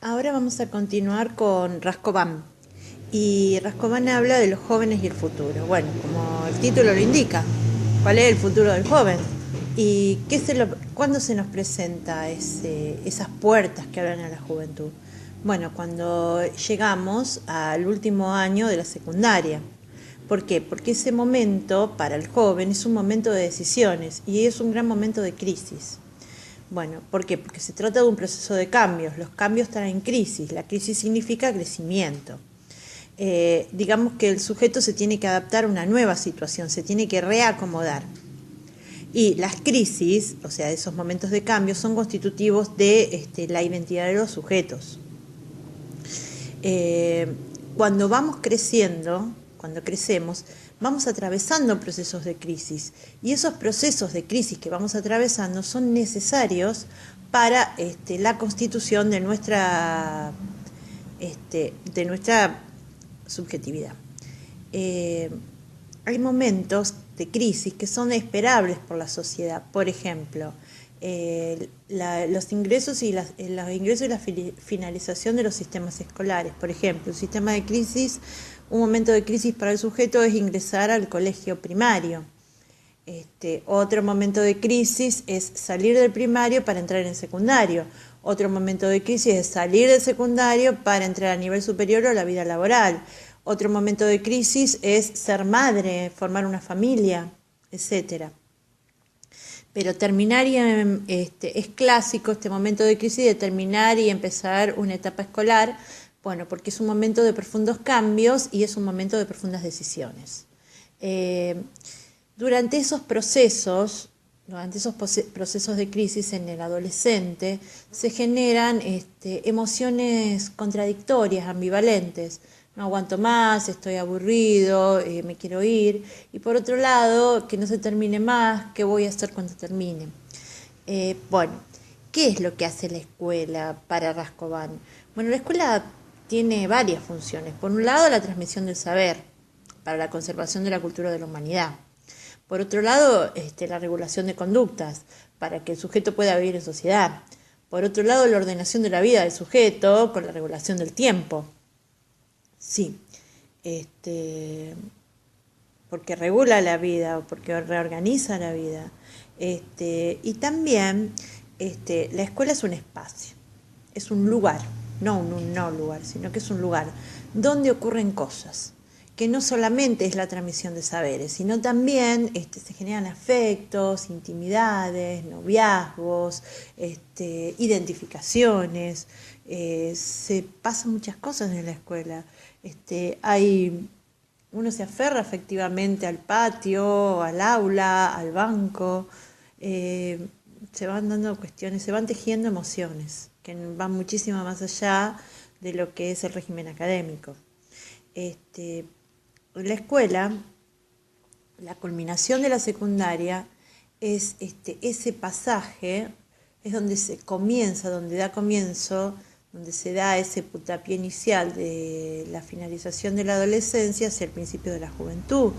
Ahora vamos a continuar con Rascovan. Y Rascovan habla de los jóvenes y el futuro. Bueno, como el título lo indica, ¿cuál es el futuro del joven? ¿Y cuándo se nos presenta esas puertas que abren a la juventud? Bueno, cuando llegamos al último año de la secundaria. ¿Por qué? Porque ese momento para el joven es un momento de decisiones y es un gran momento de crisis. Bueno, ¿por qué? Porque se trata de un proceso de cambios. Los cambios están en crisis. La crisis significa crecimiento. Digamos que el sujeto se tiene que adaptar a una nueva situación, se tiene que reacomodar. Y las crisis, o sea, esos momentos de cambio, son constitutivos de la identidad de los sujetos. Eh, Cuando vamos creciendo, cuando crecemos, vamos atravesando procesos de crisis y esos procesos de crisis que vamos atravesando son necesarios para la constitución de nuestra subjetividad. Eh, Hay momentos de crisis que son esperables por la sociedad. Por ejemplo, los ingresos y la finalización de los sistemas escolares. Por ejemplo, un momento de crisis para el sujeto es ingresar al colegio primario. Otro momento de crisis es salir del primario para entrar en secundario. Otro momento de crisis es salir del secundario para entrar a nivel superior o a la vida laboral. Otro momento de crisis es ser madre, formar una familia, etcétera. Pero es clásico este momento de crisis de terminar y empezar una etapa escolar, bueno, porque es un momento de profundos cambios y es un momento de profundas decisiones. Durante esos procesos de crisis en el adolescente, se generan emociones contradictorias, ambivalentes. No aguanto más, estoy aburrido, me quiero ir. Y por otro lado, que no se termine más, ¿qué voy a hacer cuando termine? Bueno, ¿qué es lo que hace la escuela para Rascovan? Bueno, la escuela tiene varias funciones. Por un lado, la transmisión del saber, para la conservación de la cultura de la humanidad. Por otro lado, la regulación de conductas, para que el sujeto pueda vivir en sociedad. Por otro lado, la ordenación de la vida del sujeto con la regulación del tiempo. Sí, porque regula la vida, porque reorganiza la vida. Y también la escuela es un espacio, es un lugar, no un no lugar, sino que es un lugar donde ocurren cosas, que no solamente es la transmisión de saberes, sino también se generan afectos, intimidades, noviazgos, identificaciones, se pasan muchas cosas en la escuela. Uno se aferra efectivamente al patio, al aula, al banco, se van dando cuestiones, se van tejiendo emociones que van muchísimo más allá de lo que es el régimen académico. La escuela, la culminación de la secundaria, es ese pasaje, es donde se comienza, donde da comienzo, donde se da ese puntapié inicial de la finalización de la adolescencia hacia el principio de la juventud.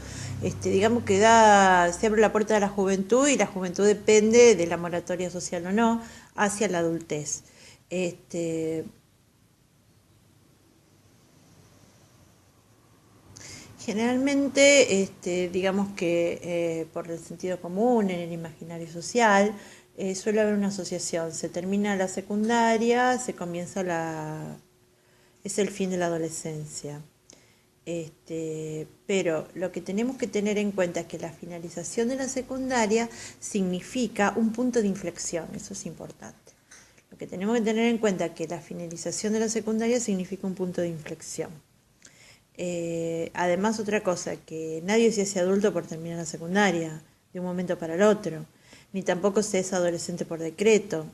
Digamos que se abre la puerta de la juventud y la juventud depende de la moratoria social o no hacia la adultez. Generalmente, digamos que por el sentido común, en el imaginario social, suele haber una asociación. Se termina la secundaria, es el fin de la adolescencia. Pero lo que tenemos que tener en cuenta es que la finalización de la secundaria significa un punto de inflexión, eso es importante. Lo que tenemos que tener en cuenta es que la finalización de la secundaria significa un punto de inflexión. Además, otra cosa, que nadie se hace adulto por terminar la secundaria de un momento para el otro, ni tampoco se es adolescente por decreto.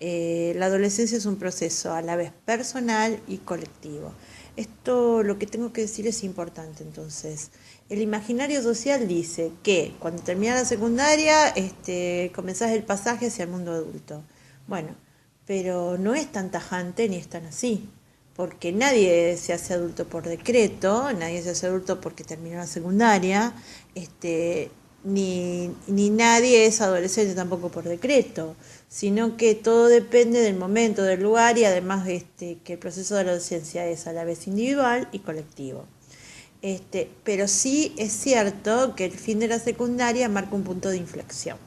La adolescencia es un proceso a la vez personal y colectivo. Esto, lo que tengo que decir, es importante. Entonces, el imaginario social dice que cuando terminas la secundaria comenzás el pasaje hacia el mundo adulto. Bueno, pero no es tan tajante ni es tan así, porque nadie se hace adulto por decreto, nadie se hace adulto porque terminó la secundaria, ni nadie es adolescente tampoco por decreto. sino que todo depende del momento, del lugar y además que el proceso de la docencia es a la vez individual y colectivo. Pero sí es cierto que el fin de la secundaria marca un punto de inflexión.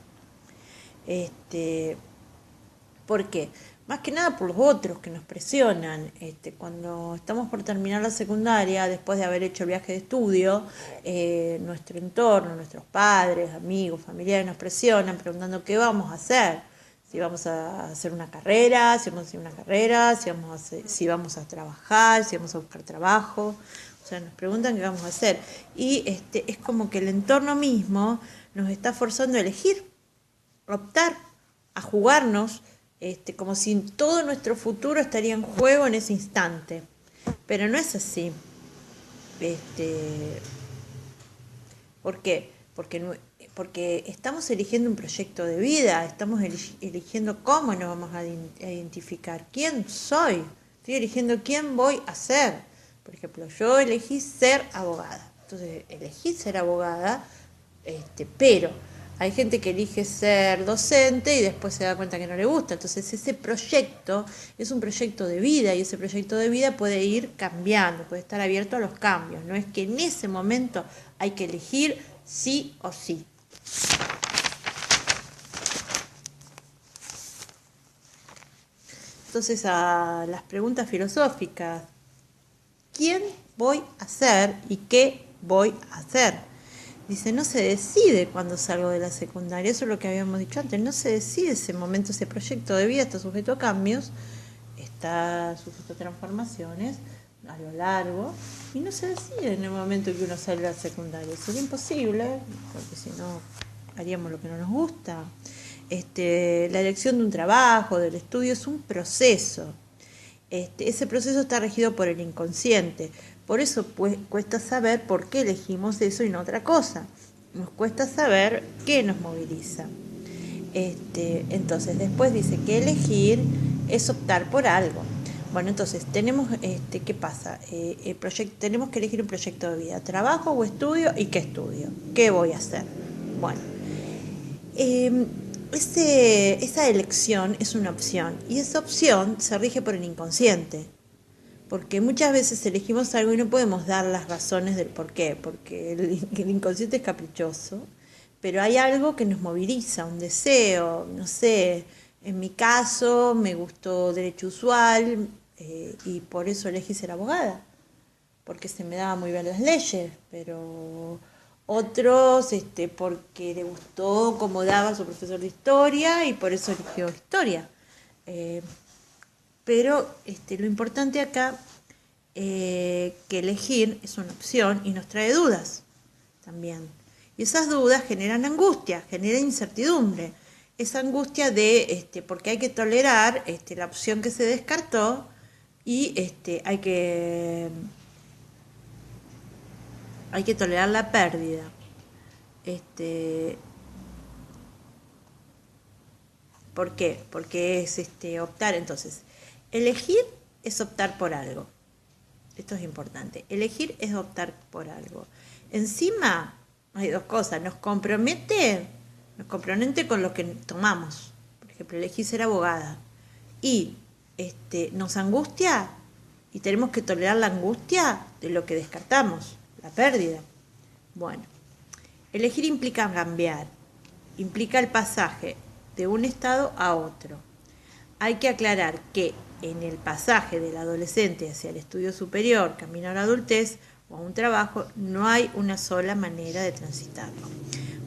¿Por qué? Más que nada por los otros que nos presionan. Cuando estamos por terminar la secundaria, después de haber hecho el viaje de estudio, nuestro entorno, nuestros padres, amigos, familiares nos presionan preguntando qué vamos a hacer. Si vamos a hacer una carrera, si vamos a hacer una carrera, si vamos a trabajar, si vamos a buscar trabajo. O sea, nos preguntan qué vamos a hacer. Y es como que el entorno mismo nos está forzando a elegir, a optar, a jugarnos, como si todo nuestro futuro estaría en juego en ese instante. Pero no es así. ¿Por qué? Porque estamos eligiendo un proyecto de vida, estamos eligiendo cómo nos vamos a identificar, quién soy, estoy eligiendo quién voy a ser. Por ejemplo, yo elegí ser abogada, entonces elegí ser abogada, pero hay gente que elige ser docente y después se da cuenta que no le gusta. Entonces ese proyecto es un proyecto de vida y ese proyecto de vida puede ir cambiando, puede estar abierto a los cambios. No es que en ese momento hay que elegir sí o sí. Entonces a las preguntas filosóficas, ¿quién voy a ser y qué voy a hacer? Dice, no se decide cuando salgo de la secundaria, eso es lo que habíamos dicho antes, no se decide ese momento, ese proyecto de vida está sujeto a cambios, está sujeto a transformaciones a lo largo, y no se decide en el momento que uno sale de la secundaria. Sería imposible, porque si no haríamos lo que no nos gusta. La elección de un trabajo, del estudio, es un proceso. Ese proceso está regido por el inconsciente. Por eso cuesta saber por qué elegimos eso y no otra cosa. Nos cuesta saber qué nos moviliza. Entonces, después dice que elegir es optar por algo. Bueno, entonces, tenemos, ¿qué pasa? Tenemos que elegir un proyecto de vida, trabajo o estudio, y qué estudio, qué voy a hacer. Bueno, esa elección es una opción y esa opción se rige por el inconsciente. Porque muchas veces elegimos algo y no podemos dar las razones del por qué, porque el inconsciente es caprichoso, pero hay algo que nos moviliza, un deseo, no sé, en mi caso me gustó derecho usual y por eso elegí ser abogada, porque se me daban muy bien las leyes, pero otros porque le gustó cómo daba su profesor de historia y por eso eligió historia. Pero lo importante acá, que elegir es una opción y nos trae dudas también. Y esas dudas generan angustia, generan incertidumbre. Esa angustia porque hay que tolerar la opción que se descartó y hay que tolerar la pérdida. ¿Por qué? Porque es optar. Entonces, elegir es optar por algo. Esto es importante. Elegir es optar por algo. Encima, hay dos cosas. Nos compromete con lo que tomamos. Por ejemplo, elegí ser abogada. Y nos angustia y tenemos que tolerar la angustia de lo que descartamos, la pérdida. Bueno, elegir implica cambiar, implica el pasaje de un estado a otro. Hay que aclarar que en el pasaje del adolescente hacia el estudio superior, camino a la adultez o a un trabajo, no hay una sola manera de transitarlo.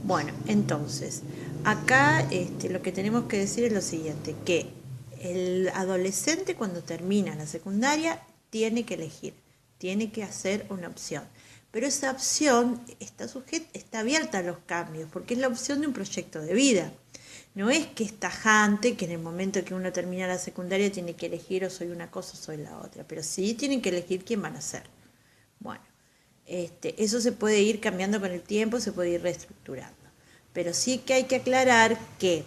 Bueno, entonces, acá lo que tenemos que decir es lo siguiente, que el adolescente cuando termina la secundaria tiene que elegir, tiene que hacer una opción. Pero esa opción está abierta a los cambios, porque es la opción de un proyecto de vida. No es que es tajante, que en el momento que uno termina la secundaria tiene que elegir o soy una cosa o soy la otra, pero sí tienen que elegir quién van a ser. Bueno, eso se puede ir cambiando con el tiempo, se puede ir reestructurando. Pero sí que hay que aclarar que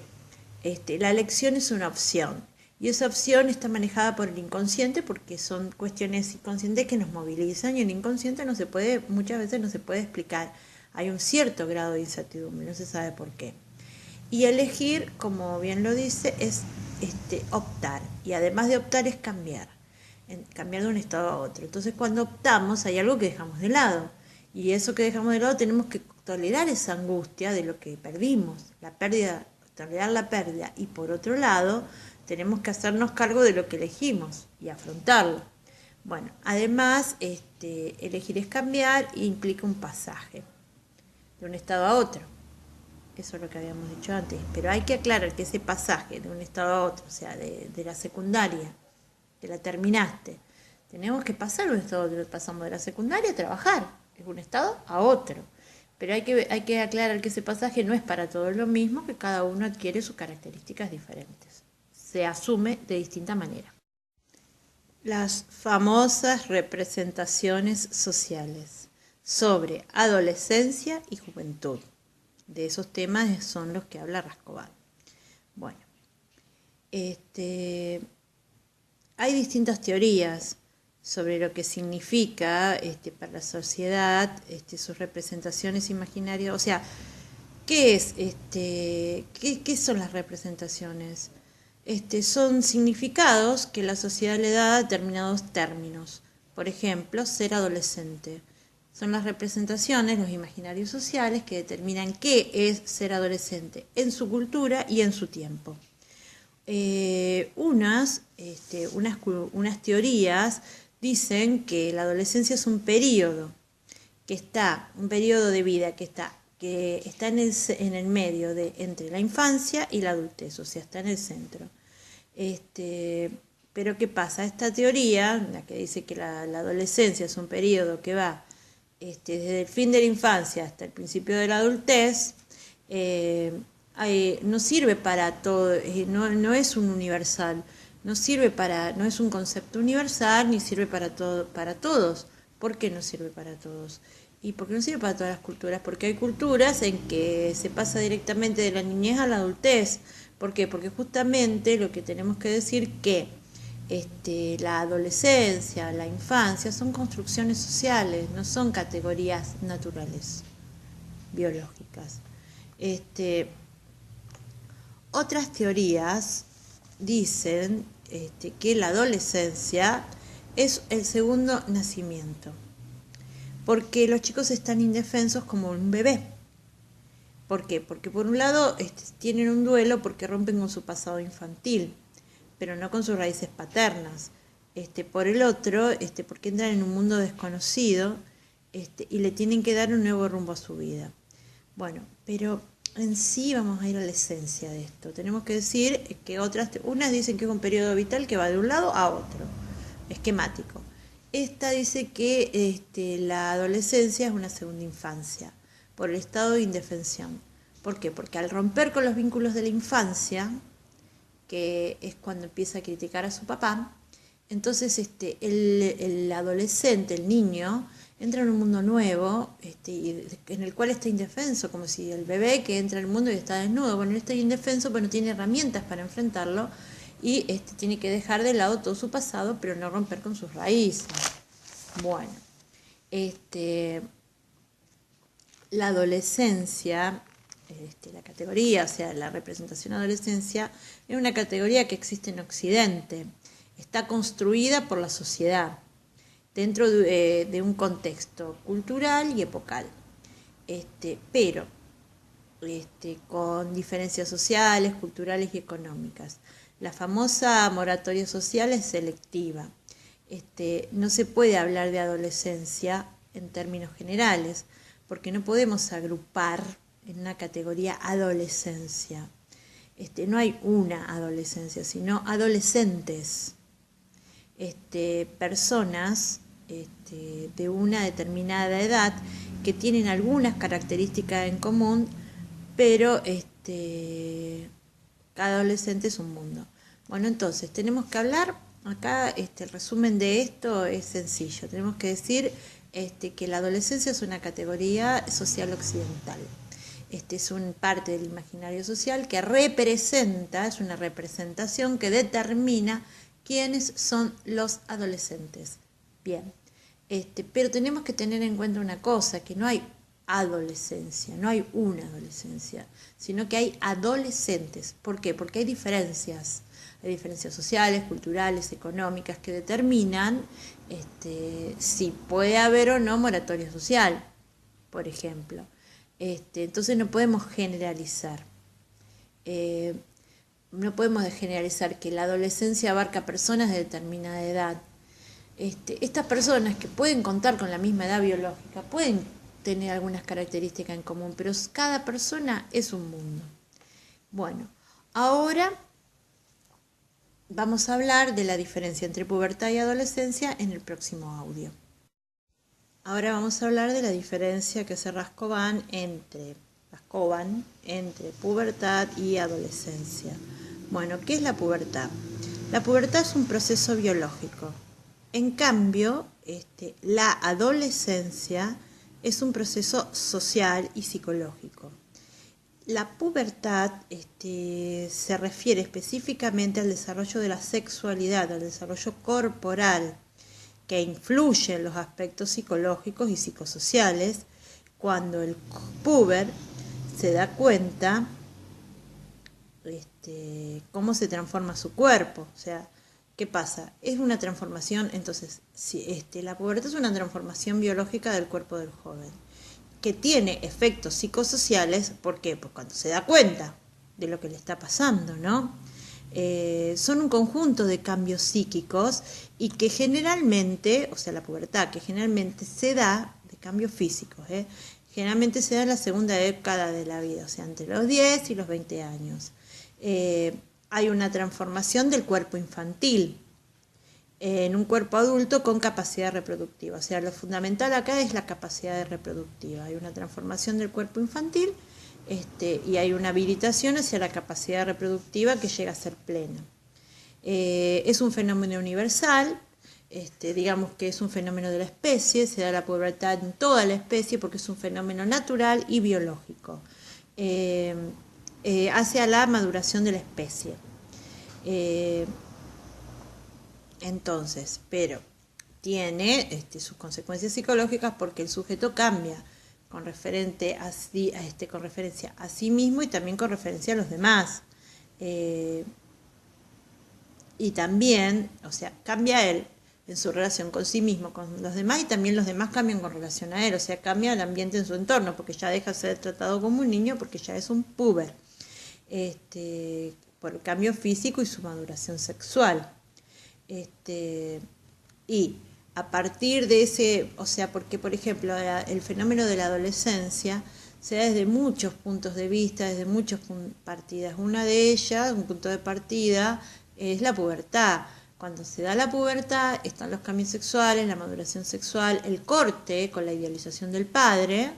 la elección es una opción y esa opción está manejada por el inconsciente porque son cuestiones inconscientes que nos movilizan y el inconsciente muchas veces no se puede explicar. Hay un cierto grado de incertidumbre, no se sabe por qué. Y elegir, como bien lo dice, es optar. Y además de optar es cambiar. Cambiar de un estado a otro. Entonces cuando optamos hay algo que dejamos de lado. Y eso que dejamos de lado tenemos que tolerar esa angustia de lo que perdimos. La pérdida, tolerar la pérdida. Y por otro lado, tenemos que hacernos cargo de lo que elegimos y afrontarlo. Bueno, además, elegir es cambiar e implica un pasaje de un estado a otro. Eso es lo que habíamos dicho antes. Pero hay que aclarar que ese pasaje de un estado a otro, o sea, de la secundaria, que la terminaste, tenemos que pasar un estado a otro. Pasamos de la secundaria a trabajar, de un estado a otro. Pero hay que aclarar que ese pasaje no es para todos lo mismo, que cada uno adquiere sus características diferentes. Se asume de distinta manera. Las famosas representaciones sociales sobre adolescencia y juventud. De esos temas son los que habla Rascobal. Bueno, hay distintas teorías sobre lo que significa para la sociedad sus representaciones imaginarias. O sea, ¿qué es qué son las representaciones? Son significados que la sociedad le da a determinados términos. Por ejemplo, ser adolescente. Son las representaciones, los imaginarios sociales que determinan qué es ser adolescente en su cultura y en su tiempo. Unas teorías dicen que la adolescencia es un periodo de vida que está en el medio entre la infancia y la adultez, o sea, está en el centro. Pero ¿qué pasa? Esta teoría, la que dice que la adolescencia es un periodo que va desde el fin de la infancia hasta el principio de la adultez, no sirve para todo, no es un universal, no es un concepto universal ni sirve para todos. ¿Por qué no sirve para todos? ¿Y por qué no sirve para todas las culturas? Porque hay culturas en que se pasa directamente de la niñez a la adultez. ¿Por qué? Porque justamente lo que tenemos que decir que la adolescencia, la infancia son construcciones sociales, no son categorías naturales, biológicas. Otras teorías dicen que la adolescencia es el segundo nacimiento, porque los chicos están indefensos como un bebé. ¿Por qué? Porque por un lado tienen un duelo porque rompen con su pasado infantil, pero no con sus raíces paternas. Por el otro, porque entran en un mundo desconocido y le tienen que dar un nuevo rumbo a su vida. Bueno, pero en sí vamos a ir a la esencia de esto. Tenemos que decir que unas dicen que es un periodo vital que va de un lado a otro, esquemático. Esta dice que la adolescencia es una segunda infancia, por el estado de indefensión. ¿Por qué? Porque al romper con los vínculos de la infancia, que es cuando empieza a criticar a su papá, entonces el adolescente, el niño, entra en un mundo nuevo en el cual está indefenso, como si el bebé que entra al mundo y está desnudo. Bueno, él está indefenso, pero no tiene herramientas para enfrentarlo y tiene que dejar de lado todo su pasado, pero no romper con sus raíces. Bueno, la adolescencia, la categoría, o sea, la representación de adolescencia, es una categoría que existe en Occidente. Está construida por la sociedad dentro de un contexto cultural y epocal, pero con diferencias sociales, culturales y económicas. La famosa moratoria social es selectiva. No se puede hablar de adolescencia en términos generales, porque no podemos agrupar en una categoría adolescencia. No hay una adolescencia, sino adolescentes, personas de una determinada edad que tienen algunas características en común, pero cada adolescente es un mundo. Bueno, entonces tenemos que hablar, acá el resumen de esto es sencillo, tenemos que decir que la adolescencia es una categoría social occidental. Es una parte del imaginario social que es una representación que determina quiénes son los adolescentes. Bien, pero tenemos que tener en cuenta una cosa, que no hay adolescencia, no hay una adolescencia, sino que hay adolescentes. ¿Por qué? Porque hay diferencias sociales, culturales, económicas que determinan si puede haber o no moratoria social, por ejemplo. Entonces no podemos generalizar. No podemos generalizar que la adolescencia abarca personas de determinada edad. Estas personas que pueden contar con la misma edad biológica pueden tener algunas características en común, pero cada persona es un mundo. Bueno, ahora vamos a hablar de la diferencia entre pubertad y adolescencia en el próximo audio. Ahora vamos a hablar de la diferencia que hace Rascovan entre pubertad y adolescencia. Bueno, ¿qué es la pubertad? La pubertad es un proceso biológico. En cambio, la adolescencia es un proceso social y psicológico. La pubertad se refiere específicamente al desarrollo de la sexualidad, al desarrollo corporal, que influye en los aspectos psicológicos y psicosociales, cuando el puber se da cuenta cómo se transforma su cuerpo. O sea, ¿qué pasa? Es una transformación, entonces, la pubertad es una transformación biológica del cuerpo del joven, que tiene efectos psicosociales. ¿Por qué? Pues cuando se da cuenta de lo que le está pasando, ¿no? Son un conjunto de cambios psíquicos y que generalmente, o sea, la pubertad, que generalmente se da, de cambios físicos, generalmente se da en la segunda década de la vida, o sea, entre los 10 y los 20 años. Hay una transformación del cuerpo infantil en un cuerpo adulto con capacidad reproductiva. O sea, lo fundamental acá es la capacidad reproductiva. Hay una transformación del cuerpo infantil y hay una habilitación hacia la capacidad reproductiva que llega a ser plena. Es un fenómeno universal, digamos que es un fenómeno de la especie, se da la pubertad en toda la especie porque es un fenómeno natural y biológico, hacia la maduración de la especie. Entonces, pero tiene sus consecuencias psicológicas porque el sujeto cambia con referencia a sí mismo y también con referencia a los demás. Y también, o sea, cambia él en su relación con sí mismo, con los demás, y también los demás cambian con relación a él. O sea, cambia el ambiente en su entorno porque ya deja de ser tratado como un niño porque ya es un puber. Por el cambio físico y su maduración sexual. Y a partir de ese, o sea, porque por ejemplo el fenómeno de la adolescencia se da desde muchos puntos de vista, desde muchas partidas. Una de ellas, un punto de partida, es la pubertad. Cuando se da la pubertad están los cambios sexuales, la maduración sexual, el corte con la idealización del padre,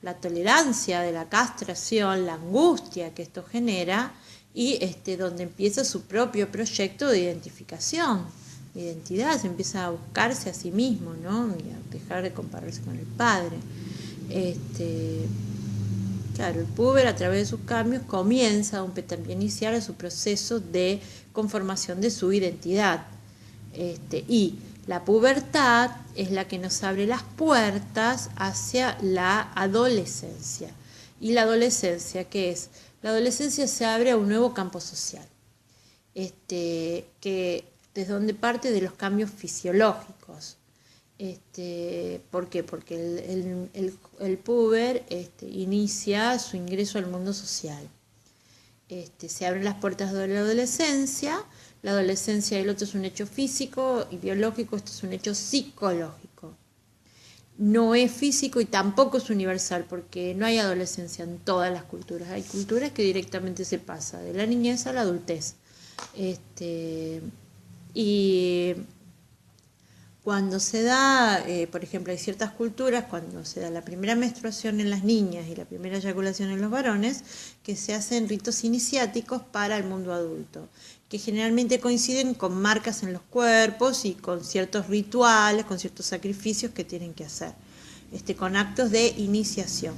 la tolerancia de la castración, la angustia que esto genera, y donde empieza su propio proyecto de identificación, de identidad, se empieza a buscarse a sí mismo, ¿no? Y a dejar de compararse con el padre. Claro, el puber a través de sus cambios comienza a un petapié inicial a su proceso de conformación de su identidad. Y la pubertad es la que nos abre las puertas hacia la adolescencia. ¿Y la adolescencia qué es? La adolescencia se abre a un nuevo campo social, que desde donde parte de los cambios fisiológicos. ¿Por qué? Porque el puber inicia su ingreso al mundo social. Se abren las puertas de la adolescencia y el otro es un hecho físico y biológico, esto es un hecho psicológico. No es físico y tampoco es universal, porque no hay adolescencia en todas las culturas. Hay culturas que directamente se pasa de la niñez a la adultez. Y cuando se da, por ejemplo, hay ciertas culturas, cuando se da la primera menstruación en las niñas y la primera eyaculación en los varones, que se hacen ritos iniciáticos para el mundo adulto, que generalmente coinciden con marcas en los cuerpos y con ciertos rituales, con ciertos sacrificios que tienen que hacer, con actos de iniciación.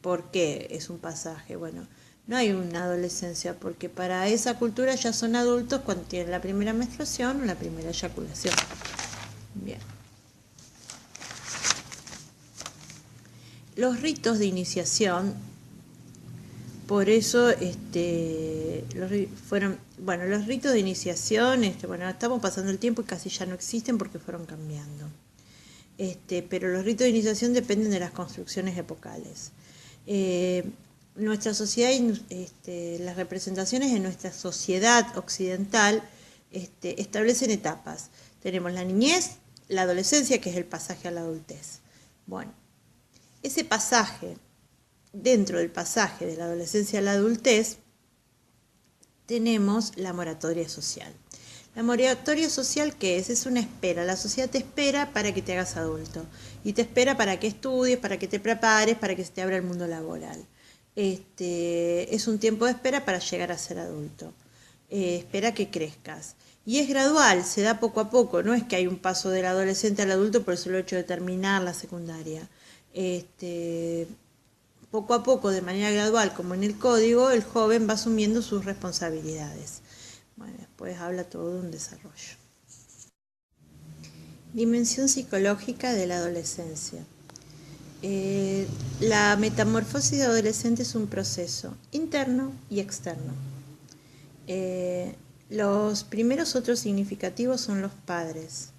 ¿Por qué es un pasaje? Bueno, no hay una adolescencia, porque para esa cultura ya son adultos cuando tienen la primera menstruación o la primera eyaculación. Bien. Los ritos de iniciación, por eso los ritos de iniciación, estamos pasando el tiempo y casi ya no existen porque fueron cambiando. Pero los ritos de iniciación dependen de las construcciones epocales. Nuestra sociedad, las representaciones en nuestra sociedad occidental establecen etapas. Tenemos la niñez, la adolescencia, que es el pasaje a la adultez. Bueno, ese pasaje, dentro del pasaje de la adolescencia a la adultez, tenemos la moratoria social. La moratoria social, ¿qué es? Es una espera. La sociedad te espera para que te hagas adulto y te espera para que estudies, para que te prepares, para que se te abra el mundo laboral. Es un tiempo de espera para llegar a ser adulto. Espera que crezcas. Y es gradual, se da poco a poco. No es que hay un paso del adolescente al adulto por el solo hecho de terminar la secundaria. Poco a poco, de manera gradual, como en el código, el joven va asumiendo sus responsabilidades. Bueno, después habla todo de un desarrollo. Dimensión psicológica de la adolescencia. La metamorfosis adolescente es un proceso interno y externo. Los primeros otros significativos son los padres,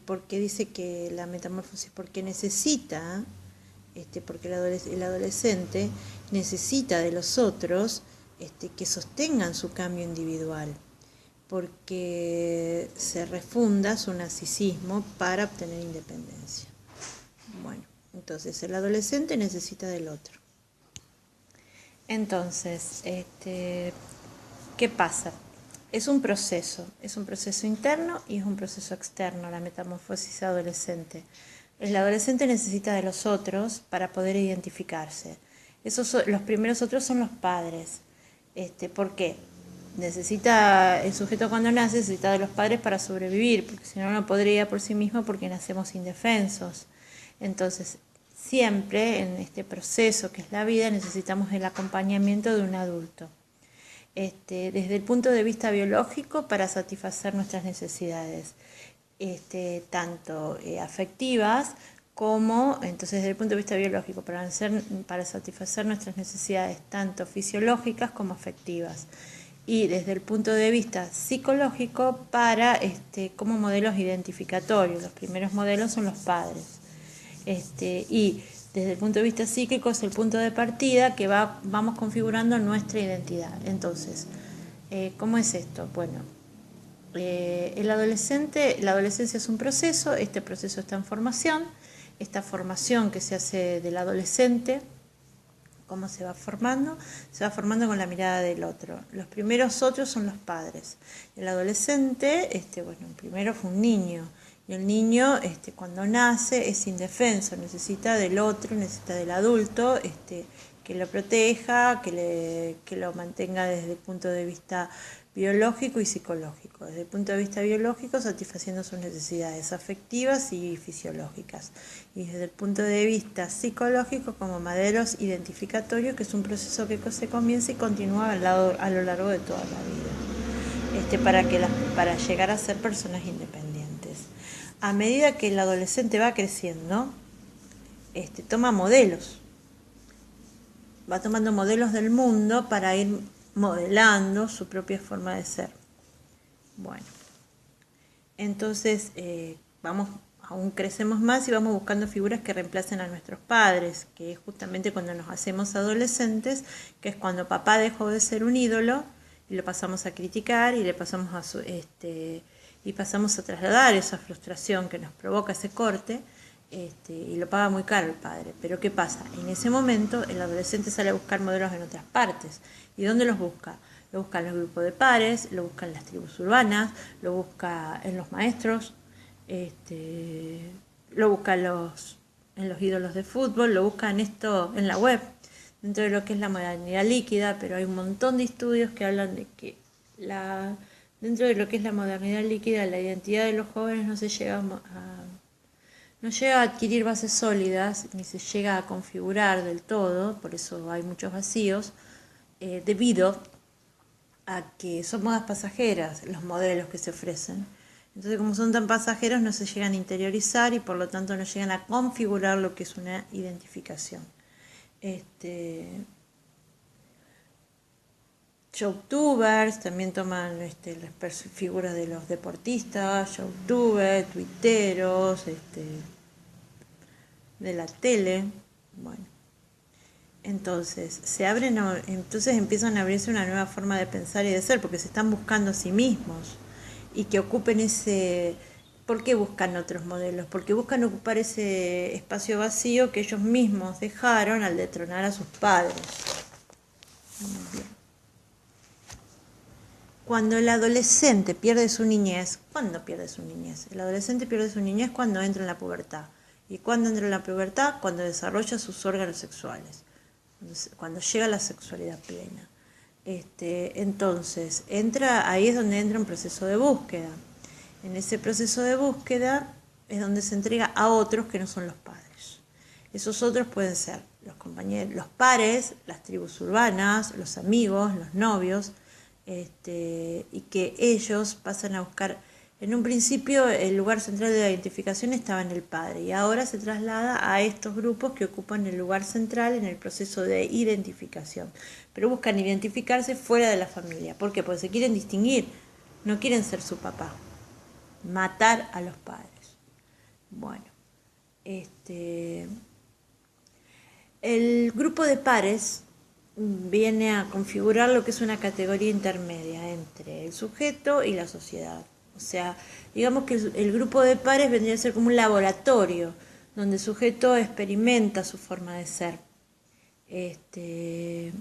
porque dice que la metamorfosis, porque necesita, porque el adolescente necesita de los otros que sostengan su cambio individual, porque se refunda su narcisismo para obtener independencia. Bueno, entonces el adolescente necesita del otro. Entonces, ¿qué pasa? Es un proceso interno y es un proceso externo, la metamorfosis adolescente. El adolescente necesita de los otros para poder identificarse. Los primeros otros son los padres. ¿Por qué? El sujeto cuando nace necesita de los padres para sobrevivir, porque si no, no podría por sí mismo porque nacemos indefensos. Entonces, siempre en este proceso que es la vida necesitamos el acompañamiento de un adulto. Desde el punto de vista biológico para satisfacer nuestras necesidades, tanto afectivas como, entonces desde el punto de vista biológico, para satisfacer nuestras necesidades tanto fisiológicas como afectivas. Y desde el punto de vista psicológico como modelos identificatorios. Los primeros modelos son los padres. Y desde el punto de vista psíquico es el punto de partida que vamos configurando nuestra identidad. Entonces, ¿cómo es esto? Bueno, la adolescencia es un proceso, este proceso está en formación, esta formación que se hace del adolescente, ¿cómo se va formando? Se va formando con la mirada del otro. Los primeros otros son los padres. El adolescente, primero fue un niño. Y el niño, cuando nace, es indefenso, necesita del otro, necesita del adulto, que lo proteja, que lo mantenga desde el punto de vista biológico y psicológico. Desde el punto de vista biológico, satisfaciendo sus necesidades afectivas y fisiológicas. Y desde el punto de vista psicológico, como modelos identificatorios, que es un proceso que se comienza y continúa a lo largo de toda la vida, para llegar a ser personas independientes. A medida que el adolescente va creciendo, toma modelos, va tomando modelos del mundo para ir modelando su propia forma de ser. Bueno, entonces aún crecemos más y vamos buscando figuras que reemplacen a nuestros padres, que es justamente cuando nos hacemos adolescentes, que es cuando papá dejó de ser un ídolo y lo pasamos a criticar y le pasamos y pasamos a trasladar esa frustración que nos provoca ese corte, y lo paga muy caro el padre. Pero ¿qué pasa? En ese momento el adolescente sale a buscar modelos en otras partes. ¿Y dónde los busca? Lo busca en los grupos de pares, lo busca en las tribus urbanas, lo busca en los maestros, lo busca en los ídolos de fútbol, lo busca en la web, dentro de lo que es la modernidad líquida, pero hay un montón de estudios que hablan de que dentro de lo que es la modernidad líquida, la identidad de los jóvenes no llega a adquirir bases sólidas, ni se llega a configurar del todo, por eso hay muchos vacíos, debido a que son modas pasajeras los modelos que se ofrecen. Entonces, como son tan pasajeros, no se llegan a interiorizar y por lo tanto no llegan a configurar lo que es una identificación. Youtubers también toman las figuras de los deportistas, youtubers, tuiteros, de la tele. Bueno, entonces entonces empiezan a abrirse una nueva forma de pensar y de ser, porque se están buscando a sí mismos y que ocupen ese. ¿Por qué buscan otros modelos? Porque buscan ocupar ese espacio vacío que ellos mismos dejaron al detronar a sus padres. Muy bien. Cuando el adolescente pierde su niñez, ¿cuándo pierde su niñez? El adolescente pierde su niñez cuando entra en la pubertad. ¿Y cuándo entra en la pubertad? Cuando desarrolla sus órganos sexuales, cuando llega a la sexualidad plena. Entonces, ahí es donde entra un proceso de búsqueda. En ese proceso de búsqueda es donde se entrega a otros que no son los padres. Esos otros pueden ser los compañeros, los pares, las tribus urbanas, los amigos, los novios, y que ellos pasan a buscar. En un principio el lugar central de la identificación estaba en el padre y ahora se traslada a estos grupos que ocupan el lugar central en el proceso de identificación, pero buscan identificarse fuera de la familia. ¿Por qué? Porque se quieren distinguir, no quieren ser su papá, matar a los padres. Bueno, el grupo de pares viene a configurar lo que es una categoría intermedia entre el sujeto y la sociedad. O sea, digamos que el grupo de pares vendría a ser como un laboratorio donde el sujeto experimenta su forma de ser. El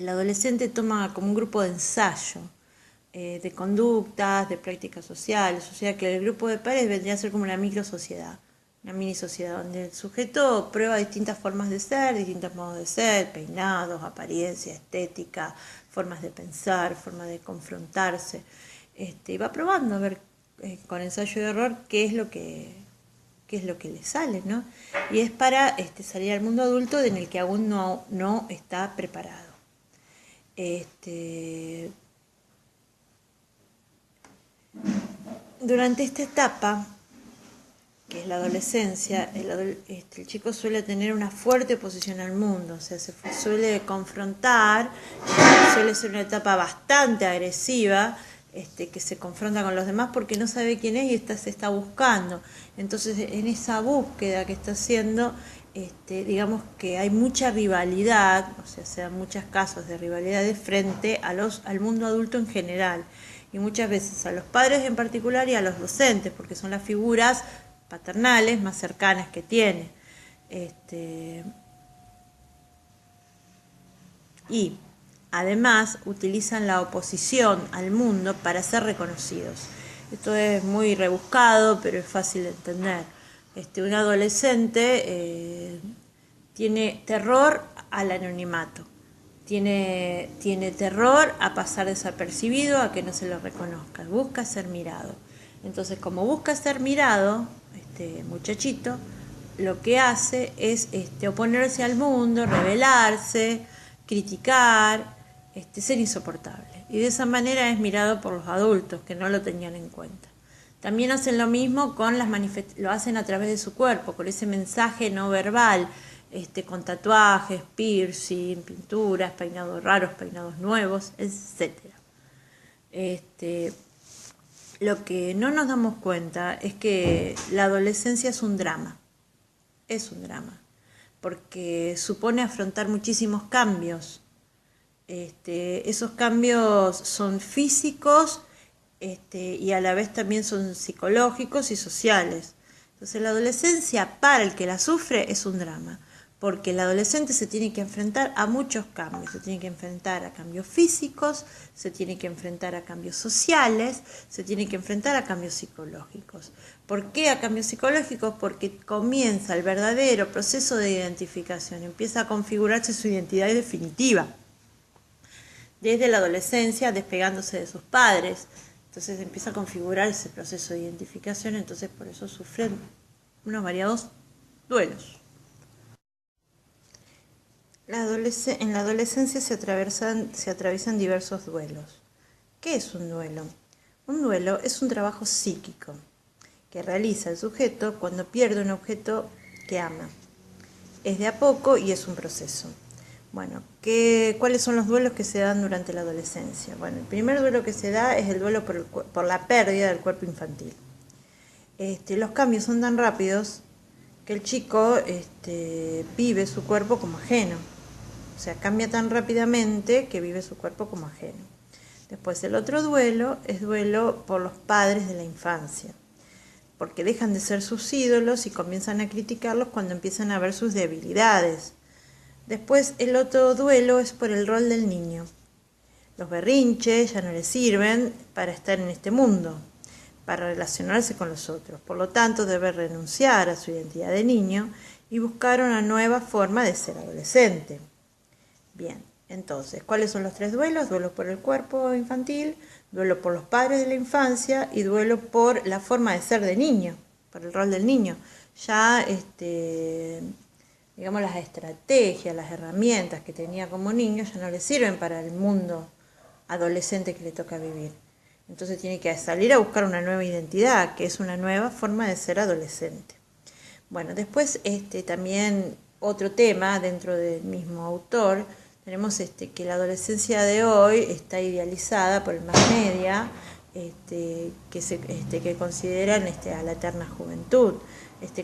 adolescente toma como un grupo de ensayo de conductas, de prácticas sociales, o sea que el grupo de pares vendría a ser como una microsociedad, una mini sociedad donde el sujeto prueba distintas formas de ser, distintos modos de ser, peinados, apariencia, estética, formas de pensar, formas de confrontarse, y va probando a ver con ensayo y error qué es lo que le sale, ¿no? Y es para salir al mundo adulto en el que aún no está preparado. Durante esta etapa, que es la adolescencia, el chico suele tener una fuerte oposición al mundo, o sea, se suele confrontar, suele ser una etapa bastante agresiva, que se confronta con los demás porque no sabe quién es y se está buscando. Entonces, en esa búsqueda que está haciendo, digamos que hay mucha rivalidad, o sea, se dan muchos casos de rivalidades frente al mundo adulto en general, y muchas veces a los padres en particular y a los docentes, porque son las figuras paternales más cercanas que tiene. Y además utilizan la oposición al mundo para ser reconocidos. Esto es muy rebuscado, pero es fácil de entender. Un adolescente tiene terror al anonimato, tiene terror a pasar desapercibido, a que no se lo reconozca, busca ser mirado. Entonces, como busca ser mirado, este muchachito lo que hace es oponerse al mundo, rebelarse, criticar, ser insoportable. Y de esa manera es mirado por los adultos que no lo tenían en cuenta. También hacen lo mismo con lo hacen a través de su cuerpo, con ese mensaje no verbal, con tatuajes, piercing, pinturas, peinados raros, peinados nuevos, etc. Lo que no nos damos cuenta es que la adolescencia es un drama, porque supone afrontar muchísimos cambios. Esos cambios son físicos, y a la vez también son psicológicos y sociales. Entonces la adolescencia para el que la sufre es un drama, porque el adolescente se tiene que enfrentar a muchos cambios, se tiene que enfrentar a cambios físicos, se tiene que enfrentar a cambios sociales, se tiene que enfrentar a cambios psicológicos. ¿Por qué a cambios psicológicos? Porque comienza el verdadero proceso de identificación, empieza a configurarse su identidad definitiva, desde la adolescencia, despegándose de sus padres. Entonces empieza a configurar ese proceso de identificación, entonces por eso sufren unos variados duelos. En la adolescencia se atraviesan diversos duelos. ¿Qué es un duelo? Un duelo es un trabajo psíquico que realiza el sujeto cuando pierde un objeto que ama. Es de a poco y es un proceso. Bueno, ¿cuáles son los duelos que se dan durante la adolescencia? Bueno, el primer duelo que se da es el duelo por la pérdida del cuerpo infantil. Los cambios son tan rápidos que el chico vive su cuerpo como ajeno. O sea, cambia tan rápidamente que vive su cuerpo como ajeno. Después el otro duelo es duelo por los padres de la infancia, porque dejan de ser sus ídolos y comienzan a criticarlos cuando empiezan a ver sus debilidades. Después el otro duelo es por el rol del niño. Los berrinches ya no le sirven para estar en este mundo, para relacionarse con los otros. Por lo tanto, debe renunciar a su identidad de niño y buscar una nueva forma de ser adolescente. Bien, entonces, ¿cuáles son los tres duelos? Duelo por el cuerpo infantil, duelo por los padres de la infancia y duelo por la forma de ser de niño, por el rol del niño. Ya, digamos, las estrategias, las herramientas que tenía como niño ya no le sirven para el mundo adolescente que le toca vivir. Entonces tiene que salir a buscar una nueva identidad, que es una nueva forma de ser adolescente. Bueno, después también otro tema dentro del mismo autor, tenemos que la adolescencia de hoy está idealizada por el mass media, que consideran a la eterna juventud,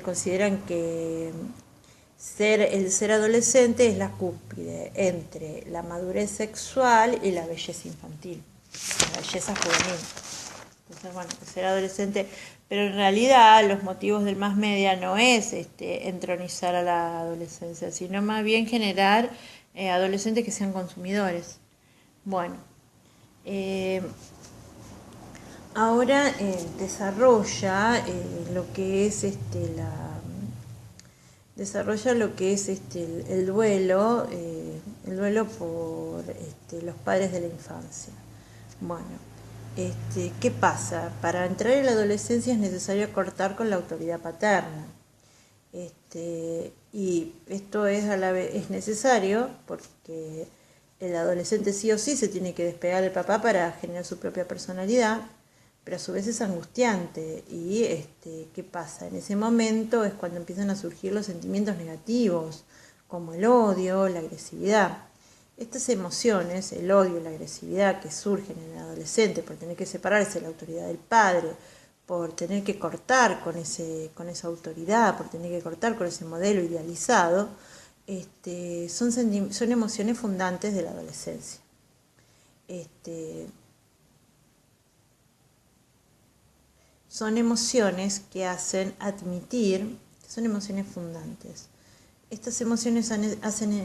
consideran que el ser adolescente es la cúspide entre la madurez sexual y la belleza infantil, la belleza juvenil. Entonces, bueno, ser adolescente, pero en realidad los motivos del mass media no es entronizar a la adolescencia, sino más bien generar adolescentes que sean consumidores. Bueno, ahora desarrolla lo que es desarrolla lo que es el duelo por los padres de la infancia. Bueno, ¿qué pasa? Para entrar en la adolescencia es necesario cortar con la autoridad paterna. Y esto es a la vez es necesario porque el adolescente sí o sí se tiene que despegar del papá para generar su propia personalidad, pero a su vez es angustiante. Y ¿qué pasa? En ese momento es cuando empiezan a surgir los sentimientos negativos, como el odio, la agresividad. Estas emociones, el odio y la agresividad que surgen en el adolescente por tener que separarse de la autoridad del padre, por tener que cortar con esa autoridad, por tener que cortar con ese modelo idealizado, son emociones fundantes de la adolescencia. Son emociones que hacen admitir, son emociones fundantes. Estas emociones hacen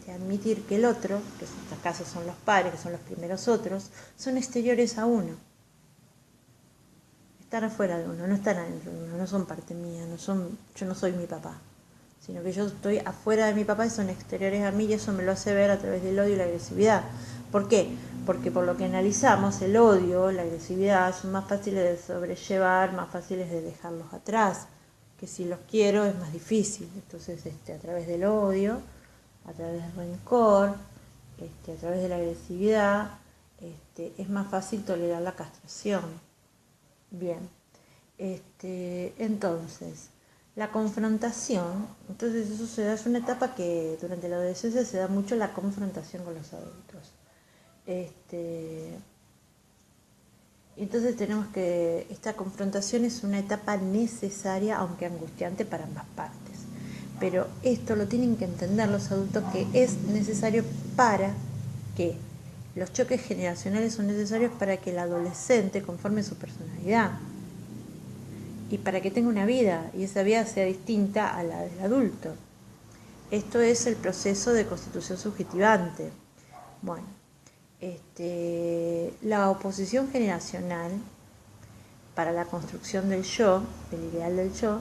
admitir que el otro, que en este caso son los padres, que son los primeros otros, son exteriores a uno. Están afuera de uno, no están adentro de uno, no son parte mía, yo no soy mi papá, sino que yo estoy afuera de mi papá y son exteriores a mí y eso me lo hace ver a través del odio y la agresividad. ¿Por qué? Porque por lo que analizamos, el odio, la agresividad son más fáciles de sobrellevar, más fáciles de dejarlos atrás, que si los quiero es más difícil. Entonces, a través del odio, a través del rencor, a través de la agresividad, es más fácil tolerar la castración. Bien, entonces, la confrontación, entonces eso se da, es una etapa que durante la adolescencia se da mucho la confrontación con los adultos. Entonces tenemos que, esta confrontación es una etapa necesaria, aunque angustiante para ambas partes. Pero esto lo tienen que entender los adultos, que es necesario para que los choques generacionales son necesarios para que el adolescente conforme su personalidad y para que tenga una vida y esa vida sea distinta a la del adulto. Esto es el proceso de constitución subjetivante. Bueno, la oposición generacional para la construcción del yo, del ideal del yo,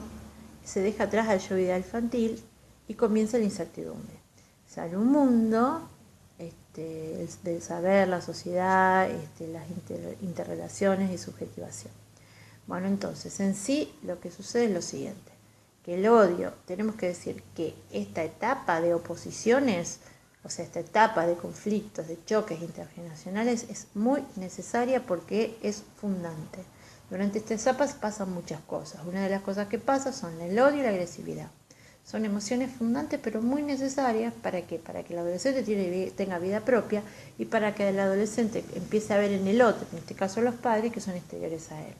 se deja atrás al yo ideal infantil y comienza la incertidumbre. Sale un mundo del saber, la sociedad, las interrelaciones y subjetivación. Bueno, entonces, en sí lo que sucede es lo siguiente, que el odio, tenemos que decir que esta etapa de oposiciones O sea, esta etapa de conflictos, de choques intergeneracionales es muy necesaria porque es fundante. Durante esta etapa pasan muchas cosas. Una de las cosas que pasa son el odio y la agresividad. Son emociones fundantes pero muy necesarias para que el adolescente tenga vida propia y para que el adolescente empiece a ver en el otro, en este caso los padres, que son exteriores a él.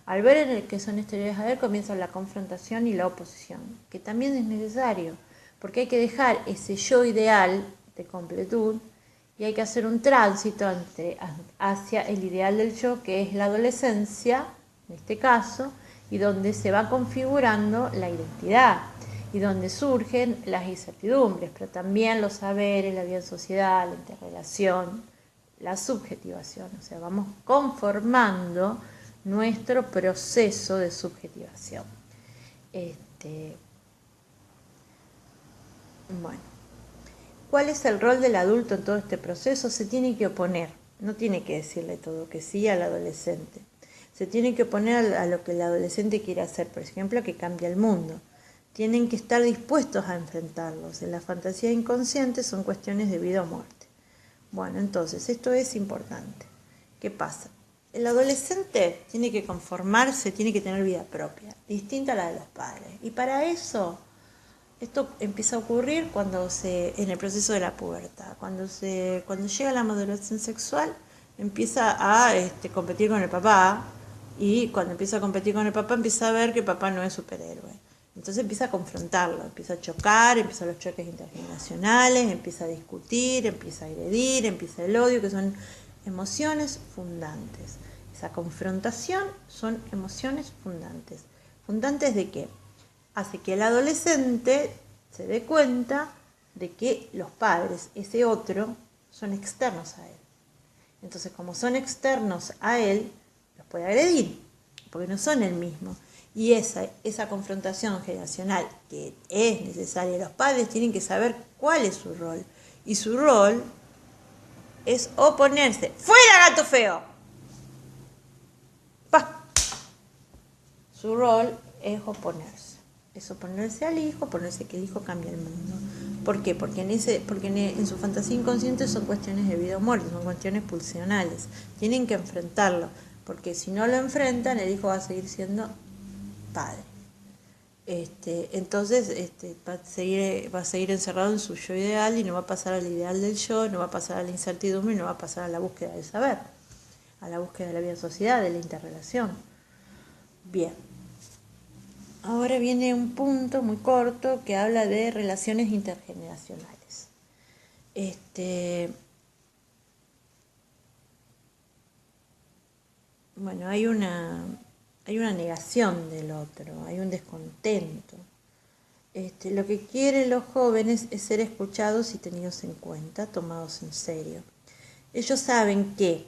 Al ver en el que son exteriores a él comienza la confrontación y la oposición, que también es necesario, porque hay que dejar ese yo ideal de completud y hay que hacer un tránsito hacia el ideal del yo, que es la adolescencia, en este caso, y donde se va configurando la identidad y donde surgen las incertidumbres, pero también los saberes, la vida en sociedad, la interrelación, la subjetivación. O sea, vamos conformando nuestro proceso de subjetivación. Bueno, ¿cuál es el rol del adulto en todo este proceso? Se tiene que oponer, no tiene que decirle todo que sí al adolescente. Se tiene que oponer a lo que el adolescente quiere hacer, por ejemplo, que cambie el mundo. Tienen que estar dispuestos a enfrentarlos. En la fantasía inconsciente son cuestiones de vida o muerte. Bueno, entonces, esto es importante. ¿Qué pasa? El adolescente tiene que conformarse, tiene que tener vida propia, distinta a la de los padres. Y para eso, esto empieza a ocurrir en el proceso de la pubertad. Cuando llega la maduración sexual, empieza a competir con el papá. Y cuando empieza a competir con el papá, empieza a ver que papá no es superhéroe. Entonces empieza a confrontarlo, empieza a chocar, empiezan los choques intergeneracionales, empieza a discutir, empieza a agredir, empieza el odio, que son emociones fundantes. Esa confrontación son emociones fundantes. ¿Fundantes de qué? Hace que el adolescente se dé cuenta de que los padres, ese otro, son externos a él. Entonces, como son externos a él, los puede agredir, porque no son el mismo. Y esa confrontación generacional que es necesaria, los padres tienen que saber cuál es su rol. Y su rol es oponerse. ¡Fuera, gato feo! ¡Pah! Su rol es oponerse. Es oponerse al hijo, oponerse que el hijo cambie el mundo. ¿Por qué? Porque en su fantasía inconsciente son cuestiones de vida o muerte, son cuestiones pulsionales. Tienen que enfrentarlo, porque si no lo enfrentan, el hijo va a seguir siendo padre. Entonces va a seguir encerrado en su yo ideal y no va a pasar al ideal del yo, no va a pasar a la incertidumbre y no va a pasar a la búsqueda del saber, a la búsqueda de la vida en sociedad, de la interrelación. Bien. Ahora viene un punto muy corto que habla de relaciones intergeneracionales. Bueno, hay una negación del otro, hay un descontento. Lo que quieren los jóvenes es ser escuchados y tenidos en cuenta, tomados en serio. Ellos saben que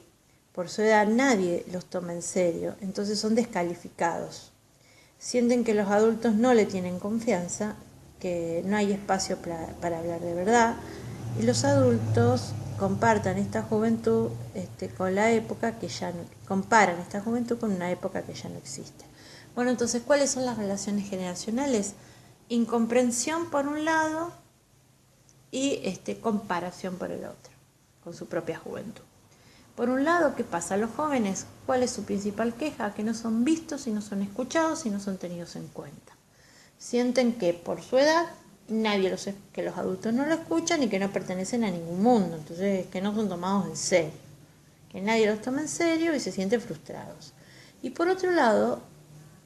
por su edad nadie los toma en serio, entonces son descalificados. Sienten que los adultos no le tienen confianza, que no hay espacio para hablar de verdad, y los adultos compartan esta juventud con la época que ya no, comparan esta juventud con una época que ya no existe. Bueno, entonces, ¿cuáles son las relaciones generacionales? Incomprensión por un lado y comparación por el otro, con su propia juventud. Por un lado, ¿qué pasa? Los jóvenes, ¿cuál es su principal queja? Que no son vistos y no son escuchados y no son tenidos en cuenta. Sienten que por su edad que los adultos no lo escuchan y que no pertenecen a ningún mundo, entonces que no son tomados en serio, que nadie los toma en serio y se sienten frustrados. Y por otro lado,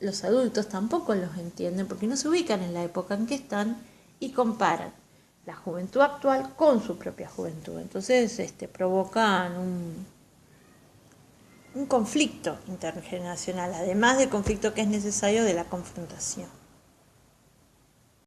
los adultos tampoco los entienden porque no se ubican en la época en que están y comparan la juventud actual con su propia juventud. Entonces provocan un conflicto intergeneracional, además del conflicto que es necesario de la confrontación.